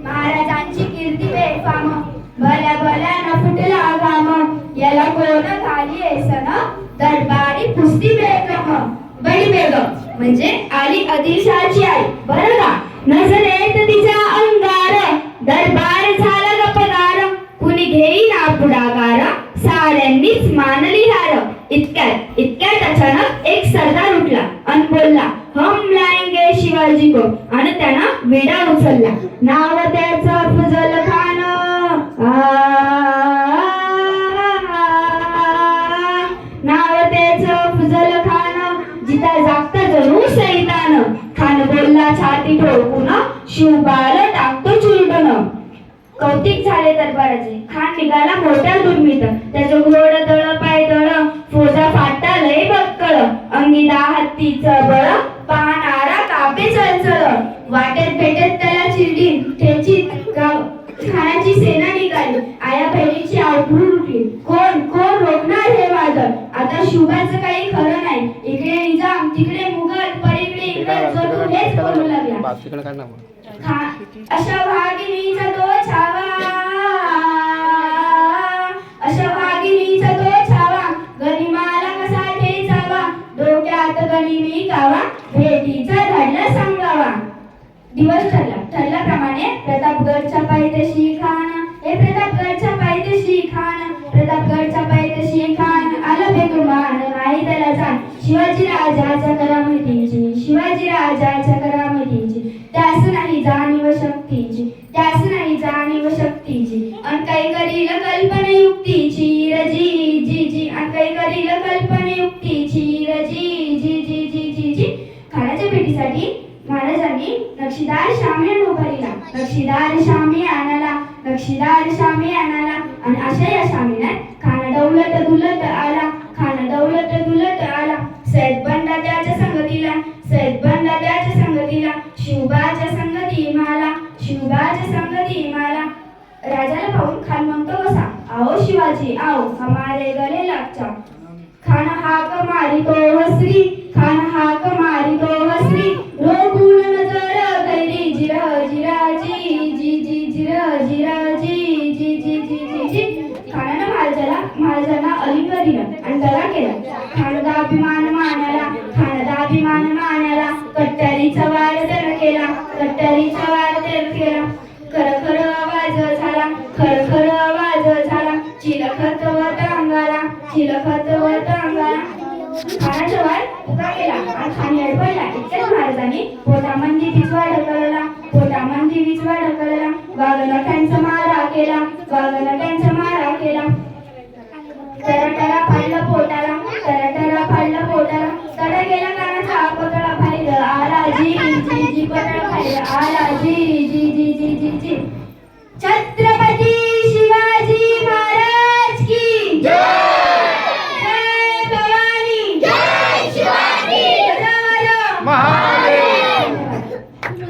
महाराजांची कीर्ती बेफाम, भल्या भल्या न फुटला घाम, याला कोण घाली एसन, दरबारी पुस्ती बेगम. बडी बेगम म्हणजे आली आदिलशाची आई, बरं का. नजरेत तिचा अंगार, दरबार झाला गपगार, कुणी घेईना पुढाकार, साऱ्यांनीच मानली हार. इतक्यात अचानक एक सरदार उठला आणि बोलला, हम लाएंगे शिवाजी को, आणि त्यानं विडा उचलला. नाव त्याचं अफजल खान. नाव त्याचं अफजल खान, जिता जागता जणू सैतान. खान बोलला छाती ठोकून, शिवबाल टाकतो चुरटन. कौतिक झाले दरबाराचे. खान निघाला मोठ्या दुर्मित, त्याचं घोड दळ पाय दळ, फौजा फाटा लय बक्कळ, अंगी हत्तीचं बळ, पाहणारा कापे चळचळ. वाटेत भेटेत त्याला चिरडी ठेचीत खानाची सेना निघाली. आया बहिणीची आवडून उठली. कोण कोण रोखणार हे वादळ. आता शिवबाचं काही खरं नाही. इकडे निजाम, तिकडे मुघल, पलीकडे इंग्रज, जो तो हेच करू लागला. अशा भागिनीचा तो छावा, अशा भागिनीचा तो छावा, गनिमाला कसा ठेचावा, डोक्यात गनिमी कावा, भेटीचा धडला सांगावा. दिवस ठरल्याप्रमाणे प्रतापगडच्या पायथ्याशी खान, हे प्रतापगडच्या पायथ्याशी खान, प्रतापगडच्या पायथ्याशी खान, आला बेगुमान नाही त्याला जाण. शिवाजी राजाच्या करामतीची, शिवाजी राजाच्या करामतीची, त्यास नाही जाणीव शक्तीची, त्यास नाही जाणीव शक्तीची. अन काही करील कल्पना युक्तीची, रजी जी जी, अन काही करील कल्पना युक्तीची, रजी जी जी जी जी जी. खानाच्या भेटीसाठी महाराजांनी नक्षीदार शामी उभारला. नक्षीदार शामी आणाला, नक्षीदार शामी आणाला. आणि अशा या शामीने खाना दौलत दुलत आला, खाना दौलत दुलत आला. सैद बंडा त्याच्या संगतीला, सैद बंडा त्याच्या संगतीला, शिवबाच्या संगती माला, शिवबाच्या संगती माला. राजाला पाहून खान म्हणतो कसा, आओ शिवाजी आओ, हमारे गले लग जाओ. खान हाक मारितो हसरी, खान हाक मारितो हसरी, रोखून नजर गैरी, जिरा जिरा जी जी जी, जिरा जिरा जी जी जी जी जी जी. खानानं महाराजांना अलिंग दिलं आणि दगा केला. खानदा अभिमान मानाला, खानदा अभिमान मानाला, कट्यारीचा वार त्यानं केला, कट्यारीचा वार त्यानं केला. खर आवाज झाला, खर आवाज झाला, चिलखत वत अंगाला, चिलखत वत अंगाला. खानाचा वार उका केला आणि खानी अडवळला. इतक्याच महाराजांनी पोटामंदी विचवा ढकलला, पोटामंदी विचवा ढकलला. वाघनखांचा मारा केला, वाघनखांचा मारा केला. टरा टरा पडलं पोटा